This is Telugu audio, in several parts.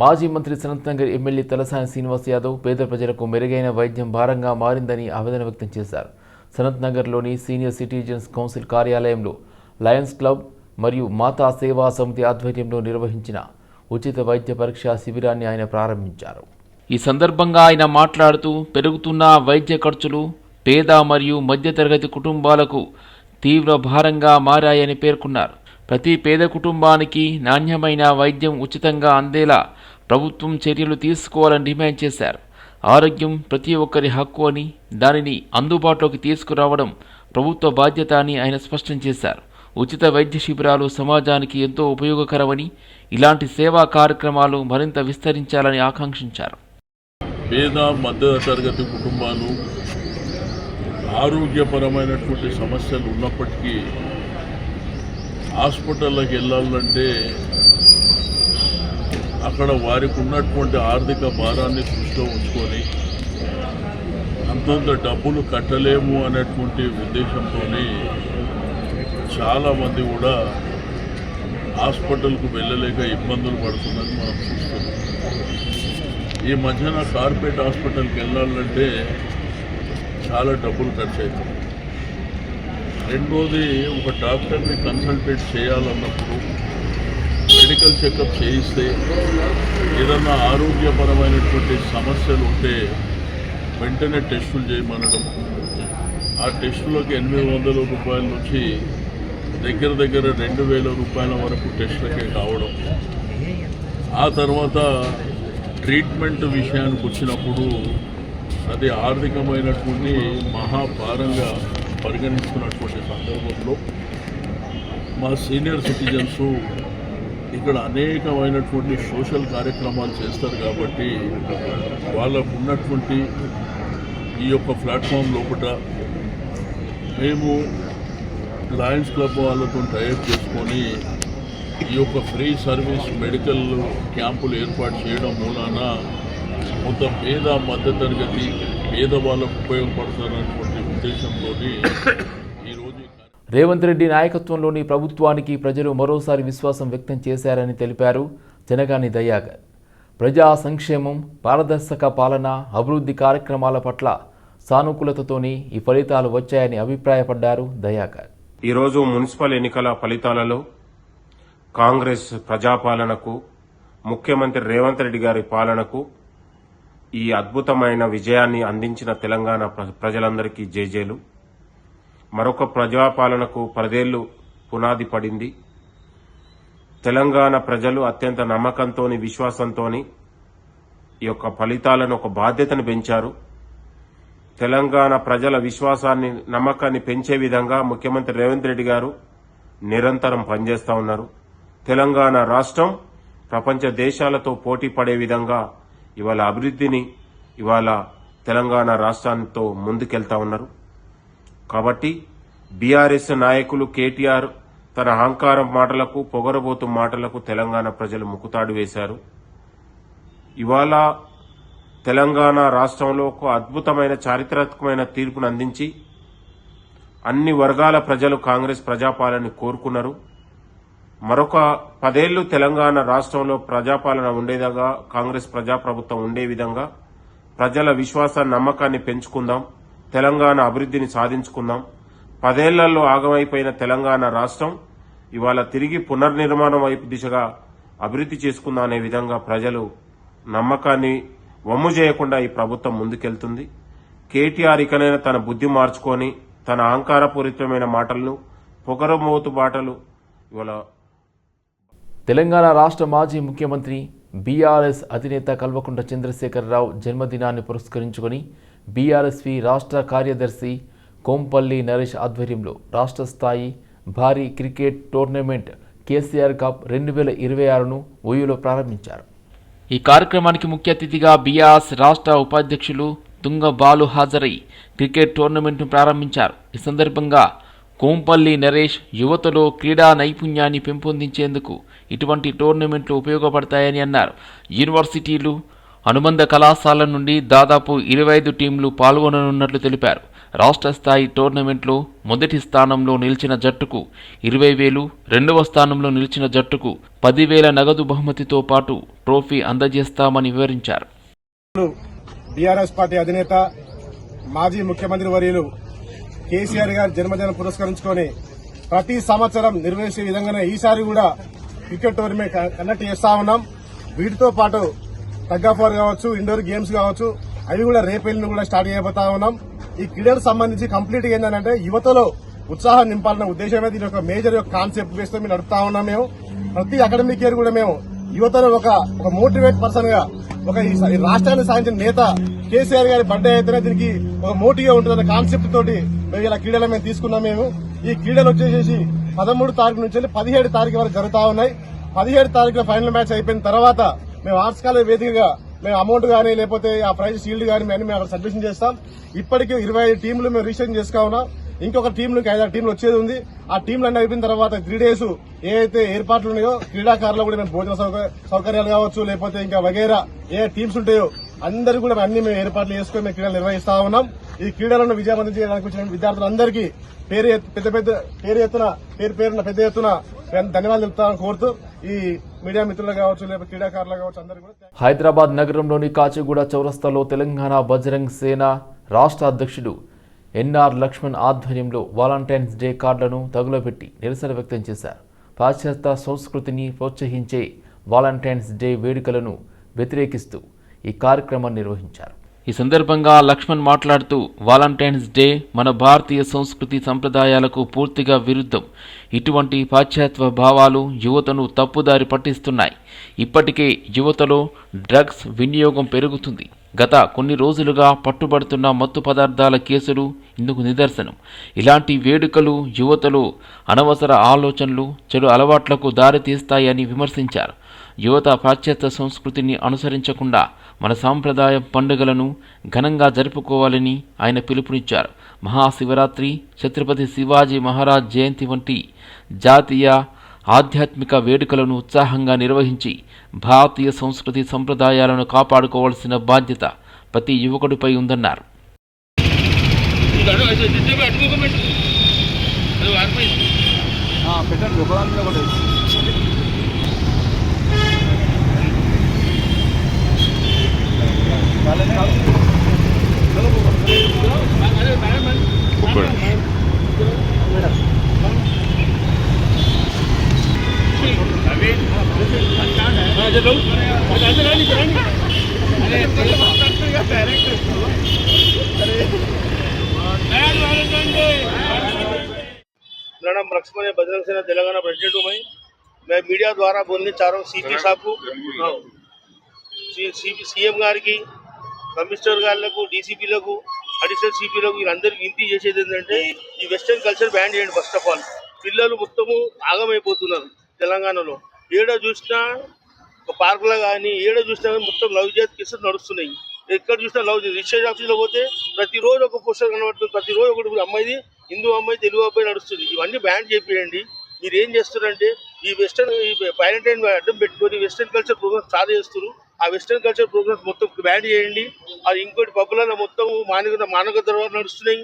మాజీ మంత్రి సనత్నగర్ ఎమ్మెల్యే తలసాని శ్రీనివాస్ యాదవ్ పేద ప్రజలకు మెరుగైన వైద్యం భారంగా మారిందని ఆవేదన వ్యక్తం చేశారు. సనత్నగర్లోని సీనియర్ సిటిజన్స్ కౌన్సిల్ కార్యాలయంలో లయన్స్ క్లబ్ మరియు మాతా సేవా సమితి ఆధ్వర్యంలో నిర్వహించిన ఉచిత వైద్య పరీక్ష శిబిరాన్ని ఆయన ప్రారంభించారు. ఈ సందర్భంగా ఆయన మాట్లాడుతూ పెరుగుతున్న వైద్య ఖర్చులు పేద మరియు మధ్యతరగతి కుటుంబాలకు తీవ్ర భారంగా మారాయని పేర్కొన్నారు. ప్రతి పేద కుటుంబానికి నాణ్యమైన వైద్యం ఉచితంగా అందేలా ప్రభుత్వం చర్యలు తీసుకోవాలని డిమాండ్ చేశారు. ఆరోగ్యం ప్రతి ఒక్కరి హక్కు అని దానిని అందుబాటులోకి తీసుకురావడం ప్రభుత్వ బాధ్యత అని ఆయన స్పష్టం చేశారు. ఉచిత వైద్య శిబిరాలు సమాజానికి ఎంతో ఉపయోగకరమని ఇలాంటి సేవా కార్యక్రమాలు మరింత విస్తరించాలని ఆకాంక్షించారు. పేద మధ్యతరగతి కుటుంబాలు ఆరోగ్యపరమైనటువంటి సమస్యలు ఉన్నప్పటికీ హాస్పిటల్లోకి వెళ్ళాలంటే అక్కడ వారికి ఉన్నటువంటి ఆర్థిక భారాన్ని దృష్టిలో ఉంచుకొని అంతంత డబ్బులు కట్టలేము అనేటువంటి ఉద్దేశంతోనే చాలామంది కూడా హాస్పిటల్కు వెళ్ళలేక ఇబ్బందులు పడుతున్నది మనం చూస్తున్నాం. ఈ మధ్యన కార్పొరేట్ హాస్పిటల్కి వెళ్ళాలంటే చాలా డబ్బులు ఖర్చు అవుతుంది. రెండోది, ఒక డాక్టర్ని కన్సల్టేట్ చేయాలన్నప్పుడు మెడికల్ చెకప్ చేయిస్తే ఏదన్నా ఆరోగ్యపరమైనటువంటి సమస్యలు ఉంటే వెంటనే టెస్టులు చేయమనడం, ఆ టెస్టులకి 800 రూపాయల నుంచి దగ్గర 2000 రూపాయల వరకు టెస్టులకే కావడం. ఆ తర్వాత ట్రీట్మెంట్ విషయానికి వచ్చినప్పుడు అది ఆర్థికమైనటువంటి మహాభారంగా పరిగణిస్తున్నటువంటి సందర్భంలో మా సీనియర్ సిటిజన్స్ ఇక్కడ అనేకమైనటువంటి సోషల్ కార్యక్రమాలు చేస్తారు కాబట్టి వాళ్ళకు ఉన్నటువంటి ఈ యొక్క ప్లాట్ఫామ్ లోపల మేము లయన్స్ క్లబ్ వాళ్ళతో టైఅప్ చేసుకొని ఈ యొక్క ఫ్రీ సర్వీస్ మెడికల్ క్యాంపులు ఏర్పాటు చేయడం మూలాన కొంత పేద మధ్యతరగతి పేదవాళ్ళకు ఉపయోగపడుతున్నటువంటి ఉద్దేశంతో ఈరోజు రేవంత్ రెడ్డి నాయకత్వంలోని ప్రభుత్వానికి ప్రజలు మరోసారి విశ్వాసం వ్యక్తం చేశారని తెలిపారు జనగాని దయాకర్. ప్రజా సంక్షేమం, పారదర్శక పాలన, అభివృద్ధి కార్యక్రమాల పట్ల సానుకూలతతోనే ఈ ఫలితాలు వచ్చాయని అభిప్రాయపడ్డారు దయాకర్. ఈరోజు మున్సిపల్ ఎన్నికల ఫలితాలలో కాంగ్రెస్ ప్రజాపాలనకు, ముఖ్యమంత్రి రేవంత్ రెడ్డి గారి పాలనకు ఈ అద్భుతమైన విజయాన్ని అందించిన తెలంగాణ ప్రజలందరికీ జేజేలు. మరొక ప్రజాపాలనకు 10 ఏళ్లు పునాది పడింది. తెలంగాణ ప్రజలు అత్యంత నమ్మకంతో, విశ్వాసంతో ఈ యొక్క ఫలితాలను ఒక బాధ్యతను పెంచారు. తెలంగాణ ప్రజల విశ్వాసాన్ని, నమ్మకాన్ని పెంచే విధంగా ముఖ్యమంత్రి రేవంత్ రెడ్డి గారు నిరంతరం పనిచేస్తూ ఉన్నారు. తెలంగాణ రాష్ట్రం ప్రపంచ దేశాలతో పోటీ పడే విధంగా ఇవాళ అభివృద్ధిని, ఇవాళ తెలంగాణ రాష్ట్రాలతో ముందుకెళ్తా ఉన్నారు. కాబట్టి బీఆర్ఎస్ నాయకులు కేటీఆర్ తన అహంకారం మాటలకు, పొగరబోతు మాటలకు తెలంగాణ ప్రజలు ముక్కుతాడు వేశారు. ఇవాళ తెలంగాణ రాష్ట్రంలో ఒక అద్భుతమైన చారిత్రాత్మకమైన తీర్పును అందించి అన్ని వర్గాల ప్రజలు కాంగ్రెస్ ప్రజాపాలనని కోరుకున్నారు. మరొక 10 ఏళ్లు తెలంగాణ రాష్ట్రంలో ప్రజాపాలన ఉండేదిగా, కాంగ్రెస్ ప్రజాప్రభుత్వం ఉండే విధంగా ప్రజల విశ్వాసాన్ని, నమ్మకాన్ని పెంచుకుందాం, తెలంగాణ అభివృద్ధిని సాధించుకుందాం. 10 ఏళ్లలో ఆగమైపోయిన తెలంగాణ రాష్ట్రం ఇవాళ తిరిగి పునర్నిర్మాణం వైపు దిశగా అభివృద్ధి చేసుకుందాం అనే విధంగా ప్రజలు నమ్మకాన్ని వమ్ము చేయకుండా ఈ ప్రభుత్వం ముందుకెళ్తుంది. కేటీఆర్ ఇకనైనా తన బుద్ధి మార్చుకొని తన అహంకారపూరితమైన మాటలను, పొగరమోతు బాటలు ఇవాళ తెలంగాణ రాష్ట్ర మాజీ ముఖ్యమంత్రి బీఆర్ఎస్ అధినేత కల్వకుంట్ల చంద్రశేఖరరావు జన్మదినాన్ని పురస్కరించుకొని బీఆర్ఎస్వి రాష్ట్ర కార్యదర్శి కోంపల్లి నరేష్ ఆధ్వర్యంలో రాష్ట్ర స్థాయి భారీ క్రికెట్ టోర్నమెంట్ కేసీఆర్ కప్ 2026ను ఓయూలో ప్రారంభించారు. ఈ కార్యక్రమానికి ముఖ్య అతిథిగా బీఆర్ఎస్ రాష్ట్ర ఉపాధ్యక్షులు తుంగ బాలు హాజరై క్రికెట్ టోర్నమెంట్ను ప్రారంభించారు. ఈ సందర్భంగా కోంపల్లి నరేష్ యువతలో క్రీడా నైపుణ్యాన్ని పెంపొందించేందుకు ఇటువంటి టోర్నమెంట్లు ఉపయోగపడతాయని అన్నారు. యూనివర్సిటీలు, అనుబంధ కళాశాలల నుండి దాదాపు 25 టీంలు పాల్గొననున్నట్లు తెలిపారు. రాష్ట్ర స్థాయి టోర్నమెంట్లో మొదటి స్థానంలో నిలిచిన జట్టుకు 20,000, రెండవ స్థానంలో నిలిచిన జట్టుకు 10,000 నగదు బహుమతితో పాటు ట్రోఫీ అందజేస్తామని వివరించారు. బీఆర్ఎస్ పార్టీ అధినేత మాజీ ముఖ్యమంత్రి వర్యులు కేసీఆర్ గారి జన్మదినం పురస్కరించుకొని ప్రతి సంవత్సరం నిర్వహించే విధంగానే ఈసారి కూడా క్రికెట్ టోర్నమెంట్ కండక్ట్ చేస్తా ఉన్నాం. వీటితో పాటు టగ్ ఆఫ్ వార్ కావచ్చు, ఇండోర్ గేమ్స్ కావచ్చు, అవి కూడా రేపెల్లిని కూడా స్టార్ట్ చేయబోతా ఉన్నాం. ఈ క్రీడలకు సంబంధించి కంప్లీట్ గా ఏంటంటే యువతలో ఉత్సాహం నింపాలన్న ఉద్దేశమే దీని ఒక మేజర్ కాన్సెప్ట్ బేస్ తో మేము నడుపుతా ఉన్నాం. మేము ప్రతి అకాడమిక్ ఇయర్ కూడా మేము యువతలో ఒక మోటివేట్ పర్సన్ గా ఒక ఈ రాష్ట్రాన్ని సాధించిన నేత కేసీఆర్ గారి బర్త్డే అయితేనే దీనికి ఒక మోటివ్ గా ఉంటుందన్న కాన్సెప్ట్ తోటి మేము ఇలా క్రీడలు మేము తీసుకున్నాం. మేము ఈ క్రీడలు వచ్చేసి 13 తారీఖు నుంచి 17 తారీఖు వరకు జరుగుతా ఉన్నాయి. 17 తారీఖున ఫైనల్ మ్యాచ్ అయిపోయిన తర్వాత మేము ఆర్ట్స్ కాలేజ్ వేదికగా మేము అమౌంట్ గానీ లేకపోతే ఆ ప్రైజ్ షీల్డ్ గానీ మేము అక్కడ సబ్మిషన్ చేస్తాం. ఇప్పటికీ 25 టీంలు మేము రిజిస్ట్రేషన్ చేసుకో ఉన్నాం. ఇంకొక టీంలు 5-6 టీంలు వచ్చేది ఉంది. ఆ టీంలు అన్ని అయిపోయిన తర్వాత 3 days ఏదైతే ఏర్పాట్లు ఉన్నాయో క్రీడాకారులు కూడా మేము భోజన సౌకర్యాలు కావచ్చు, లేకపోతే ఇంకా వగేరా ఏ టీమ్స్ ఉంటాయో అందరూ కూడా అన్ని మేము ఏర్పాట్లు చేసుకుని మేము క్రీడలు నిర్వహిస్తా ఉన్నాం. ఈ క్రీడలను విజయవంతం చేయడానికి వచ్చిన విద్యార్థులందరికీ పేరున పెద్ద ఎత్తున ధన్యవాదాలు తెలుపుతామని కోరుతూ ఈ మీడియా మిత్రులు కావచ్చు, లేకపోతే క్రీడాకారులు కావచ్చు అందరూ కూడా. హైదరాబాద్ నగరంలోని కాచిగూడ చౌరస్తాలో తెలంగాణ బజరంగ్ సేన రాష్ట్ర అధ్యక్షుడు ఎన్ఆర్ లక్ష్మణ్ ఆధ్వర్యంలో వాలంటైన్స్ డే కార్డులను తగులబెట్టి నిరసన వ్యక్తం చేశారు. పాశ్చాత్య సంస్కృతిని ప్రోత్సహించే వాలంటైన్స్ డే వేడుకలను వ్యతిరేకిస్తూ ఈ కార్యక్రమాన్ని నిర్వహించారు. ఈ సందర్భంగా లక్ష్మణ్ మాట్లాడుతూ వాలంటైన్స్ డే మన భారతీయ సంస్కృతి సంప్రదాయాలకు పూర్తిగా విరుద్ధం. ఇటువంటి పాశ్చాత్య భావాలు యువతను తప్పుదారి పట్టిస్తున్నాయి. ఇప్పటికే యువతలో డ్రగ్స్ వినియోగం పెరుగుతుంది. గత కొన్ని రోజులుగా పట్టుబడుతున్న మత్తు పదార్థాల కేసులు ఇందుకు నిదర్శనం. ఇలాంటి వేడుకలు యువతలో అనవసర ఆలోచనలు, చెడు అలవాట్లకు దారితీస్తాయని విమర్శించారు. యువత పాశ్చాత్య సంస్కృతిని అనుసరించకుండా మన సాంప్రదాయ పండుగలను ఘనంగా జరుపుకోవాలని ఆయన పిలుపునిచ్చారు. మహాశివరాత్రి, ఛత్రపతి శివాజీ మహారాజ్ జయంతి వంటి జాతీయ ఆధ్యాత్మిక వేడుకలను ఉత్సాహంగా నిర్వహించి భారతీయ సంస్కృతి సంప్రదాయాలను కాపాడుకోవాల్సిన బాధ్యత ప్రతి యువకుడిపై ఉందన్నారు. मेरा नाम लक्ष्मण है, बजरंग सेना तेलंगाना प्रेसिडेंट हूँ। मैं मीडिया द्वारा बोलने चाह रहा हूँ सीपी साहब को, सीएम గారికి, కమిషనర్ గారులకు, డీసీపీలకు, అడిషనల్ సిపిలకు వీళ్ళందరికీ వింతి చేసేది ఏంటంటే ఈ వెస్టర్న్ కల్చర్ బ్యాన్ చేయండి. ఫస్ట్ ఆఫ్ ఆల్ పిల్లలు మొత్తము ఆగమైపోతున్నారు తెలంగాణలో. ఏడ చూసినా ఒక పార్కులో కానీ ఏడ చూసినా మొత్తం లవ్ జిహాద్ కేసులు నడుస్తున్నాయి. ఎక్కడ చూసినా లవ్ రిజిస్ట్రేషన్ ఆఫీస్లో పోతే ప్రతిరోజు ఒక పోస్టర్ కనబడుతుంది. ప్రతిరోజు ఒకటి అమ్మాయిది, హిందూ అమ్మాయి, తెలుగు అబ్బాయి నడుస్తుంది. ఇవన్నీ బ్యాన్ చేయండి. మీరు ఏం చేస్తున్నారంటే ఈ వెస్టర్న్ వ్యాలంటైన్ అడ్డం పెట్టుకొని వెస్టర్న్ కల్చర్ ప్రోగ్రామ్స్ స్టార్ట్ చేస్తున్నారు. ఆ వెస్టర్న్ కల్చర్ ప్రోగ్రామ్స్ మొత్తం బ్యాన్ చేయండి. అది ఇంకోటి పబ్బులలో మొత్తం మానక తర్వాత నడుస్తున్నాయి,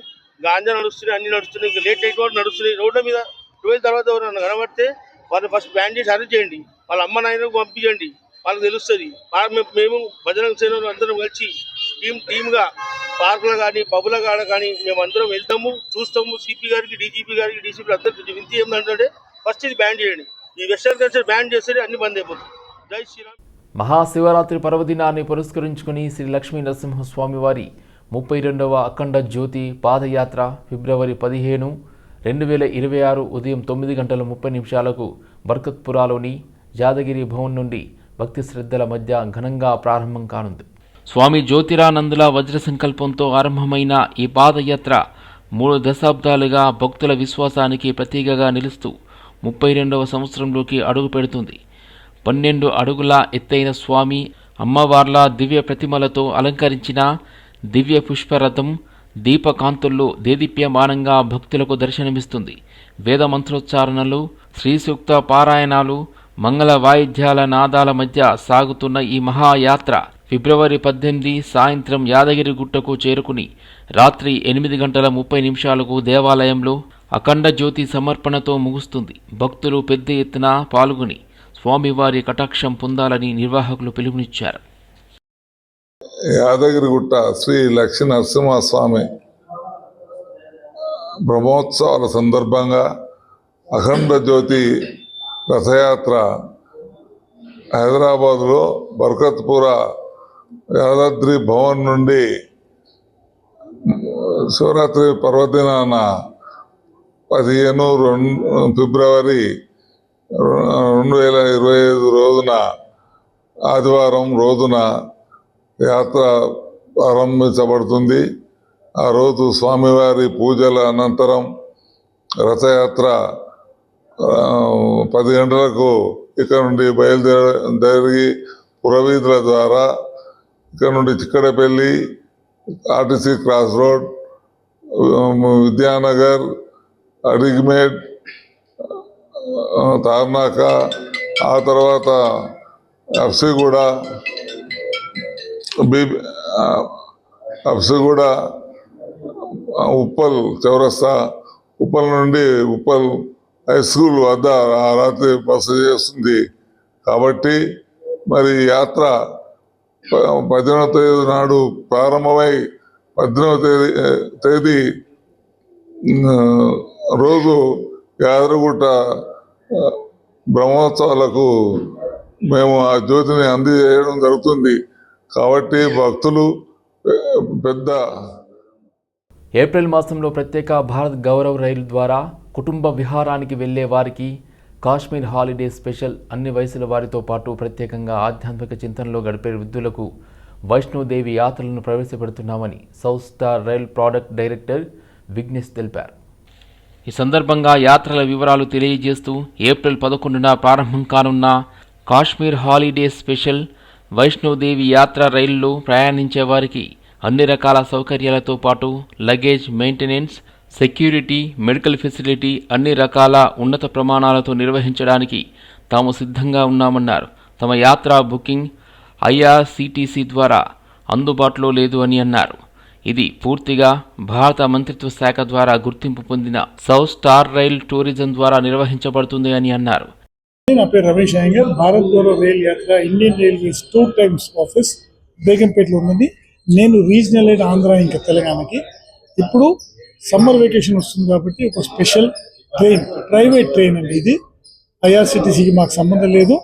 గాంజా నడుస్తున్నాయి, అన్ని నడుస్తున్నాయి, ఇంకా లేట్ నైట్ వరకు నడుస్తున్నాయి. రోడ్ల మీద 12 తర్వాత ఎవరైనా కనబడితే వాళ్ళని ఫస్ట్ బ్యాన్ చేసి అరెస్ట్ చేయండి. వాళ్ళ అమ్మ నాయనకు పంపించండి, వాళ్ళకి తెలుస్తుంది. మేము బజరంగ్ సేన అందరం కలిసి టీమ్గా పార్కులో కానీ పబ్బుల కాడ కానీ మేము అందరం వెళ్తాము, చూస్తాము. సిపి గారికి, డీజీపీ గారికి, డీసీపీ అందరికీ వింతి ఏంటంటే ఫస్ట్ ఇది బ్యాన్ చేయండి. ఈ వెస్టర్న్ కల్చర్ బ్యాన్ చేస్తే అన్ని బంద్ అయిపోతుంది. జై శ్రీరామ్. మహాశివరాత్రి పర్వదినాన్ని పురస్కరించుకుని శ్రీ లక్ష్మీ నరసింహస్వామి వారి 32వ అఖండ జ్యోతి పాదయాత్ర ఫిబ్రవరి 15, 2026 ఉదయం 9:30 బర్కత్పురాలోని యాదగిరి భవన్ నుండి భక్తి శ్రద్ధల మధ్య ఘనంగా ప్రారంభం కానుంది. స్వామి జ్యోతిరానందుల వజ్ర సంకల్పంతో ఆరంభమైన ఈ పాదయాత్ర 3 దశాబ్దాలుగా భక్తుల విశ్వాసానికి ప్రతీకగా నిలుస్తూ 32వ సంవత్సరంలోకి అడుగు పెడుతుంది. 12 అడుగుల ఎత్తైన స్వామి అమ్మవార్ల దివ్య ప్రతిమలతో అలంకరించిన దివ్య పుష్పరథం దీపకాంతుల్లో దేదీప్యమానంగా భక్తులకు దర్శనమిస్తుంది. వేద మంత్రోచ్చారణలు, శ్రీసూక్త పారాయణాలు, మంగళ వాయిద్యాల నాదాల మధ్య సాగుతున్న ఈ మహాయాత్ర ఫిబ్రవరి 18 సాయంత్రం యాదగిరిగుట్టకు చేరుకుని రాత్రి 8:30 దేవాలయంలో అఖండ జ్యోతి సమర్పణతో ముగుస్తుంది. భక్తులు పెద్ద ఎత్తున పాల్గొని స్వామివారి కటాక్షం పొందాలని నిర్వాహకులు పిలుపునిచ్చారు. యాదగిరిగుట్ట శ్రీ లక్ష్మీ నరసింహస్వామి బ్రహ్మోత్సవాల సందర్భంగా అఖండ జ్యోతి రథయాత్ర హైదరాబాదులో బర్కత్పుర యాదాద్రి భవన్ నుండి శివరాత్రి పర్వదినాన 15 ఫిబ్రవరి 2025 రోజున ఆదివారం రోజున యాత్ర ప్రారంభించబడుతుంది. ఆ రోజు స్వామివారి పూజల అనంతరం రథయాత్ర 10 గంటలకు ఇక్కడ నుండి బయలుదేరి పురవీధుల ద్వారా ఇక్కడ నుండి Chikkadpally, RTC cross road, Vidyanagar, Adikmet, Tarnaka, ఆ తర్వాత అఫ్సిగూడ, ఉప్పల్ చౌరస్తా, ఉప్పల్ నుండి ఉప్పల్ హై స్కూల్ వద్ద ఆ రాత్రి బస చేస్తుంది. కాబట్టి మరి యాత్ర 18వ తేదీ నాడు ప్రారంభమై 18వ తేదీ రోజు యాదగిరిగుట్ట బ్రహ్మోత్సవాలకు మేము ఆ జ్యోతిని అందజేయడం జరుగుతుంది. కాబట్టి భక్తులు పెద్ద ఏప్రిల్ మాసంలో ప్రత్యేక భారత్ గౌరవ్ రైలు ద్వారా కుటుంబ విహారానికి వెళ్లే వారికి కాశ్మీర్ హాలిడే స్పెషల్ అన్ని వయసుల వారితో పాటు ప్రత్యేకంగా ఆధ్యాత్మిక చింతనలో గడిపే వృద్ధులకు వైష్ణోదేవి యాత్రలను ప్రవేశపెడుతున్నామని south star rail product director Vignesh తెలిపారు. ఈ సందర్భంగా యాత్రల వివరాలు తెలియజేస్తూ ఏప్రిల్ 11న ప్రారంభం కానున్న కాశ్మీర్ హాలిడే స్పెషల్ వైష్ణోదేవి యాత్ర రైల్లో ప్రయాణించే వారికి అన్ని రకాల సౌకర్యాలతో పాటు luggage maintenance, security, medical facility అన్ని రకాల ఉన్నత ప్రమాణాలతో నిర్వహించడానికి తాము సిద్ధంగా ఉన్నామన్నారు. తమ యాత్రా బుకింగ్ ఐఆర్సీటీసీ ద్వారా అందుబాటులో లేదు అని అన్నారు. ఇది పూర్తిగా భారత మంత్రిత్వ శాఖ ద్వారా గుర్తింపు పొందిన సౌత్ స్టార్ రైల్ టూరిజం ద్వారా నిర్వహించబడుతుంది అని అన్నారు. నా పేరు రమేష్ అయ్యంగర్. భారత్ గౌరవ్ రైల్ యాత్ర ఇండియన్ రైల్వేస్ 2 టైమ్స్ ఆఫీస్ బేగంపేటలో ఉన్నది. నేను రీజనల్ అయిన ఆంధ్ర ఇంకా తెలంగాణకి ఇప్పుడు సమ్మర్ వెకేషన్ వస్తుంది కాబట్టి ఒక స్పెషల్ ట్రైన్, ప్రైవేట్ ట్రైన్ అండి ఇది. ఐఆర్సిటీసీకి మాకు సంబంధం లేదు.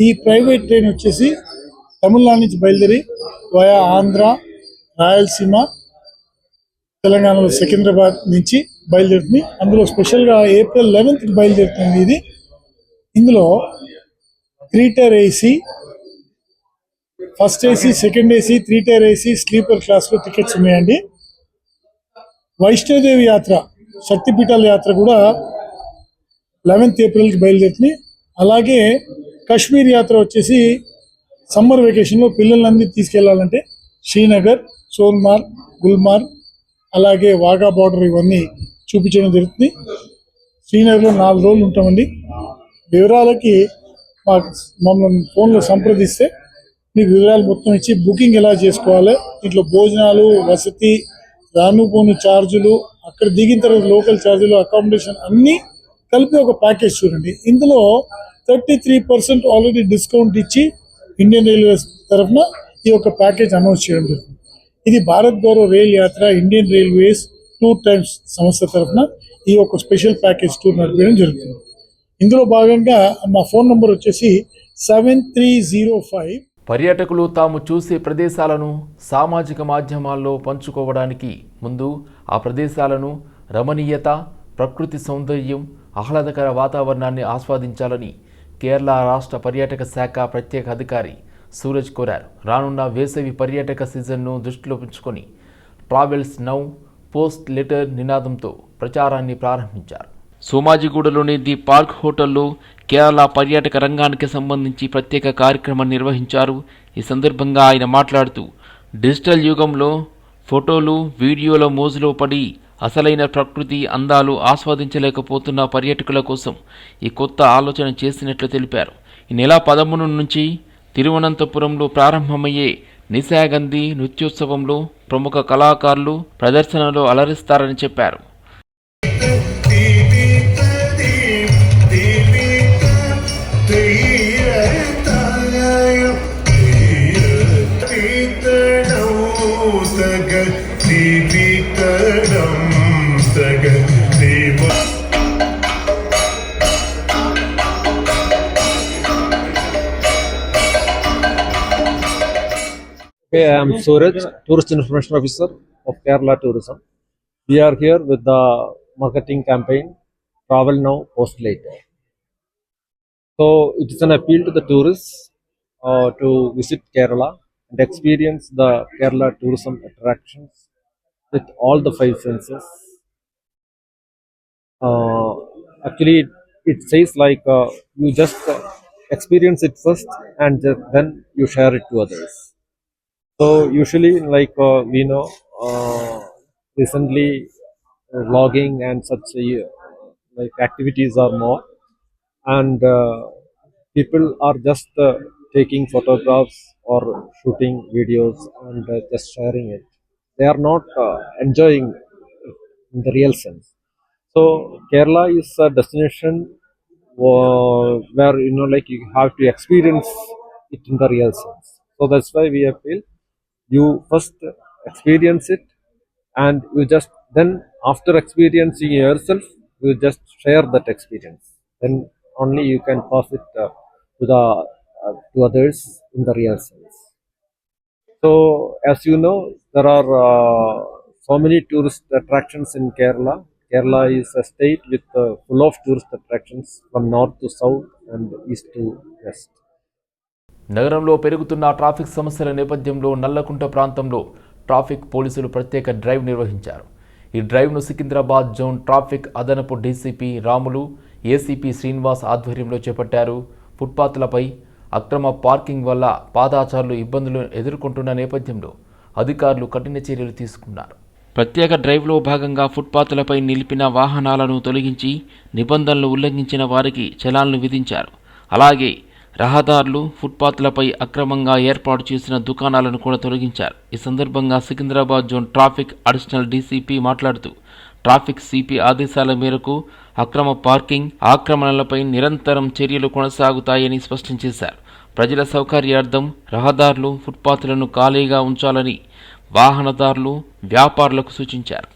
ఈ ప్రైవేట్ ట్రైన్ వచ్చేసి తమిళనాడు నుంచి బయలుదేరి వయా ఆంధ్ర, రాయలసీమ, తెలంగాణలో సికింద్రాబాద్ నుంచి బయలుదేరుతుంది. అందులో స్పెషల్గా ఏప్రిల్ 11th బయలుదేరుతుంది ఇది. ఇందులో 3 tier AC, first AC, second AC, 3 tier AC, sleeper క్లాస్లో టికెట్స్ ఉన్నాయండి. వైష్ణోదేవి యాత్ర, శక్తిపీఠాల యాత్ర కూడా 11th ఏప్రిల్కి బయలుదేరుతుంది. అలాగే కాశ్మీర్ యాత్ర వచ్చేసి సమ్మర్ వెకేషన్లో పిల్లలందరినీ తీసుకెళ్లాలంటే శ్రీనగర్, సోన్మార్గ్, గుల్మార్గ్, అలాగే వాఘా బార్డర్ ఇవన్నీ చూపించడం జరుగుతుంది. శ్రీనగర్లో 4 రోజులు ఉంటామండి. వివరాలకి మమ్మల్ని ఫోన్లో సంప్రదిస్తే మీకు వివరాలు మొత్తం ఇచ్చి బుకింగ్ ఎలా చేసుకోవాలి, ఇంట్లో భోజనాలు, వసతి, రానుపోను ఛార్జీలు, అక్కడ దిగిన తర్వాత లోకల్ ఛార్జీలు, అకామిడేషన్ అన్నీ కలిపి ఒక ప్యాకేజ్ చూడండి. ఇందులో 33% ఆల్రెడీ డిస్కౌంట్ ఇచ్చి ఇండియన్ రైల్వేస్ తరఫున ఈ యొక్క ప్యాకేజ్ అనౌన్స్ చేయడం జరుగుతుంది. ఇది భారత్ గౌరవ్ రైల్ యాత్ర ఇండియన్ రైల్వేస్ 2 టైమ్స్ సంస్థ తరఫున ఈ యొక్క స్పెషల్ ప్యాకేజ్ టూర్ నడిపేయడం జరుగుతుంది. ఇందులో భాగంగా మా ఫోన్ నంబర్ వచ్చేసి 7305. పర్యాటకులు తాము చూసే ప్రదేశాలను సామాజిక మాధ్యమాల్లో పంచుకోవడానికి ముందు ఆ ప్రదేశాలను రమణీయత, ప్రకృతి సౌందర్యం, ఆహ్లాదకర వాతావరణాన్ని ఆస్వాదించాలని కేరళ రాష్ట్ర పర్యాటక శాఖ ప్రత్యేక అధికారి సూరజ్ కోరారు. రానున్న వేసవి పర్యాటక సీజన్ను దృష్టిలో ఉంచుకొని ట్రావెల్స్ నౌ పోస్ట్ లెటర్ నినాదంతో ప్రచారాన్ని ప్రారంభించారు. సోమాజిగూడలోని ది పార్క్ హోటల్లో కేరళ పర్యాటక రంగానికి సంబంధించి ప్రత్యేక కార్యక్రమం నిర్వహించారు. ఈ సందర్భంగా ఆయన మాట్లాడుతూ డిజిటల్ యుగంలో ఫోటోలు, వీడియోల మోజులో పడి అసలైన ప్రకృతి అందాలు ఆస్వాదించలేకపోతున్న పర్యాటకుల కోసం ఈ కొత్త ఆలోచన చేసినట్లు తెలిపారు. ఈ నెల 13 నుంచి తిరువనంతపురంలో ప్రారంభమయ్యే నిశాగంధి నృత్యోత్సవంలో ప్రముఖ కళాకారులు ప్రదర్శనలో అలరిస్తారని చెప్పారు. Okay, I am Suraj, Tourist Information Officer of Kerala Tourism. We are here with the marketing campaign, Travel Now, Post Later. So it is an appeal to the tourists to visit Kerala and experience the Kerala tourism attractions with all the 5 senses. Actually, it says like you just experience it first and then you share it to others. So usually, like we know, recently vlogging and such like activities are more, and people are just taking photographs or shooting videos and just sharing it. They are not enjoying it in the real sense. So Kerala is a destination where like you have to experience it in the real sense. So that's why we appeal. You first experience it, and you just then after experiencing yourself, you just share that experience. Then only you can pass it to others in the real sense. So as you know, there are so many tourist attractions in Kerala. Kerala is a state with full of tourist attractions from north to south and east to west. నగరంలో పెరుగుతున్న ట్రాఫిక్ సమస్యల నేపథ్యంలో నల్లకుంట ప్రాంతంలో ట్రాఫిక్ పోలీసులు ప్రత్యేక డ్రైవ్ నిర్వహించారు. ఈ డ్రైవ్ను సికింద్రాబాద్ జోన్ ట్రాఫిక్ అదనపు డీసీపీ రాములు, ఏసీపీ శ్రీనివాస్ ఆధ్వర్యంలో చేపట్టారు. ఫుట్పాత్లపై అక్రమ పార్కింగ్ వల్ల పాదచారులు ఇబ్బందులు ఎదుర్కొంటున్న నేపథ్యంలో అధికారులు కఠిన చర్యలు తీసుకున్నారు. ప్రత్యేక డ్రైవ్లో భాగంగా ఫుట్పాత్లపై నిలిపిన వాహనాలను తొలగించి నిబంధనలు ఉల్లంఘించిన వారికి చలాన్లు విధించారు. అలాగే రహదారులు, ఫుట్పాత్లపై అక్రమంగా ఏర్పాటు చేసిన దుకాణాలను కూడా తొలగించారు. ఈ సందర్భంగా Secunderabad zone traffic additional DCP మాట్లాడుతూ ట్రాఫిక్ సిపి ఆదేశాల మేరకు అక్రమ పార్కింగ్, ఆక్రమణలపై నిరంతరం చర్యలు కొనసాగుతాయని స్పష్టం చేశారు. ప్రజల సౌకర్యార్థం రహదారులు, ఫుట్పాత్లను ఖాళీగా ఉంచాలని వాహనదారులు, వ్యాపారులకు సూచించారు.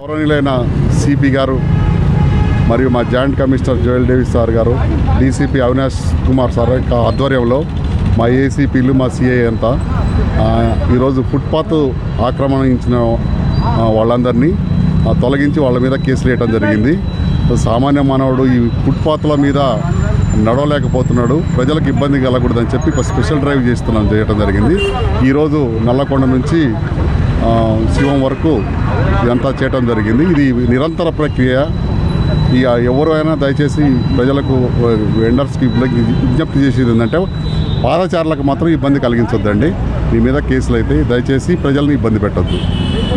గౌరవనీయులైన సిపి గారు మరియు మా joint commissioner Joel Davis sir గారు, డీసీపీ అవినాష్ కుమార్ సార్ యొక్క ఆధ్వర్యంలో మా ఏసీపీలు, మా సిఐ అంతా ఈరోజు ఫుట్పాత్ ఆక్రమించిన వాళ్ళందరినీ తొలగించి వాళ్ళ మీద కేసులు వేయడం జరిగింది. సామాన్య మానవుడు ఈ ఫుట్పాత్ల మీద నడవలేకపోతున్నాడు, ప్రజలకు ఇబ్బంది కలగకూడదని చెప్పి ఒక స్పెషల్ డ్రైవ్ చేయడం జరిగింది. ఈరోజు నల్లకొండ నుంచి శివం వరకు ఇదంతా చేయడం జరిగింది. ఇది నిరంతర ప్రక్రియ. ఇక ఎవరైనా దయచేసి ప్రజలకు, వెండర్స్కి విజ్ఞప్తి చేసేది ఏంటంటే పాదచారులకు మాత్రం ఇబ్బంది కలిగించొద్దండి. మీ మీద కేసులు అయితే దయచేసి ప్రజల్ని ఇబ్బంది పెట్టద్దు.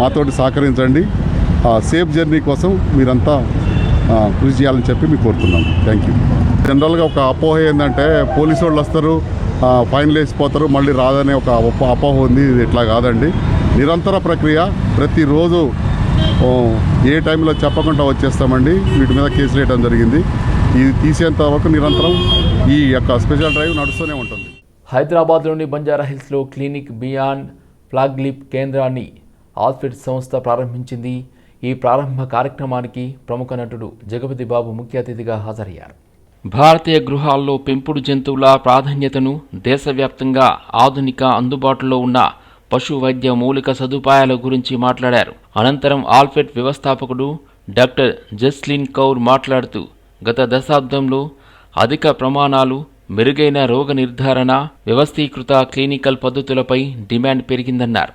మాతోటి సహకరించండి. సేఫ్ జర్నీ కోసం మీరంతా కృషి చేయాలని చెప్పి మీకు కోరుతున్నాను. Thank you. జనరల్గా ఒక అపోహ ఏంటంటే పోలీసు వాళ్ళు వస్తారు, ఫైన్లు వేసిపోతారు, మళ్ళీ రాదనే ఒక అపోహ ఉంది. ఇది ఇట్లా కాదండి, నిరంతర ప్రక్రియ. ప్రతిరోజు ఏ టైంలో చెప్పకుండా వచ్చేస్తామండి. వీటి మీద కేసులు వేయడం జరిగింది. ఇది తీసేంత వరకు నిరంతరం ఈ యొక్క స్పెషల్ డ్రైవ్ నడుస్తూనే ఉంటుంది. హైదరాబాద్లోని బంజారాహిల్స్లో క్లినిక్ బియాండ్ ఫ్లాగ్లిప్ కేంద్రాన్ని ఆల్ఫిడ్ సంస్థ ప్రారంభించింది. ఈ ప్రారంభ కార్యక్రమానికి ప్రముఖ నటుడు జగపతి బాబు ముఖ్య అతిథిగా హాజరయ్యారు. భారతీయ గృహాల్లో పెంపుడు జంతువుల ప్రాధాన్యతను, దేశవ్యాప్తంగా ఆధునిక అందుబాటులో ఉన్న పశు వైద్య మౌలిక సదుపాయాల గురించి మాట్లాడారు. అనంతరం ఆల్ఫెడ్ వ్యవస్థాపకుడు డాక్టర్ జస్లిన్ కౌర్ మాట్లాడుతూ గత దశాబ్దంలో అధిక ప్రమాణాలు, మెరుగైన రోగ నిర్ధారణ, వ్యవస్థీకృత క్లినికల్ పద్ధతులపై డిమాండ్ పెరిగిందన్నారు.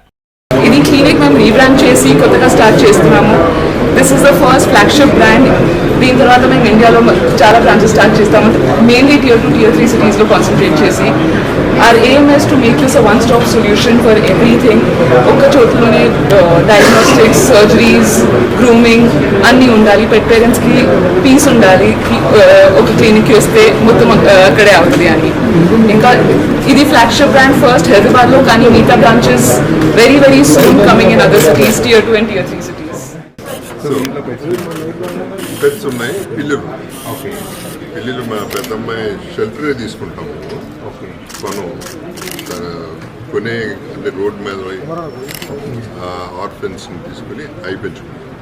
Any క్లినిక్ మేము రీబ్రాండ్ చేసి కొత్తగా స్టార్ట్ చేస్తున్నాము. This is the first flagship brand. దీని తర్వాత మేము ఇండియాలో చాలా బ్రాంచెస్ స్టార్ట్ చేస్తాము, మెయిన్లీ Tier 2, Tier 3 సిటీస్లో కాన్సన్ట్రేట్ చేసి. Our aim is to make this a one-stop solution for everything. ఒక్క చోట్లోనే డయాగ్నోస్టిక్స్, సర్జరీస్, గ్రూమింగ్ అన్నీ ఉండాలి. పెట్ పేరెంట్స్కి పీస్ ఉండాలి, ఒక క్లినిక్కి వస్తే మొత్తం అక్కడే అవుతుంది అని. ఇంకా ఇది ఫ్లాగ్షిప్ బ్రాండ్ ఫస్ట్ హైదరాబాద్లో, కానీ మిగతా branches very very soon coming in other cities, Tier 2 and Tier 3 cities. Pets ఉన్నాయి, పిల్లులు. పిల్లులు మా పెద్దమ్మాయి షెల్టరే తీసుకుంటాం. మనం కొనే అంటే రోడ్ మీద ఆర్ఫెన్స్ని తీసుకుని అవి పెంచుకుంటాం.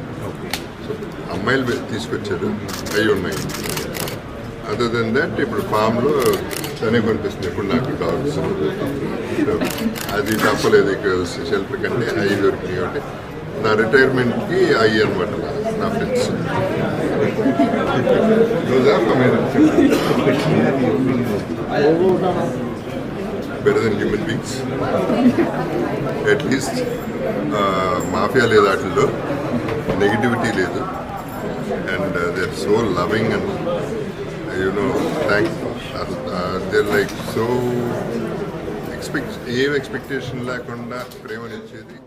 సో అమ్మాయిలు తీసుకొచ్చారు, అవి ఉన్నాయి. అదర్ దెన్ దట్ ఇప్పుడు ఫామ్లో తనే కొనిపిస్తుంది. ఇప్పుడు నాకు డాగ్స్ అది తప్పలేదు, ఇక్కడ షెల్టర్ కంటే అవి దొరికినాయి. కాబట్టి నా రిటైర్మెంట్కి అయ్యి అనమాట నా friends. Better then human beings at least. Mafia లేదు వాటిల్లో, నెగిటివిటీ లేదు, and they are so loving and they like so ఏం ఎక్స్పెక్టేషన్ లేకుండా ప్రేమనిచ్చేది.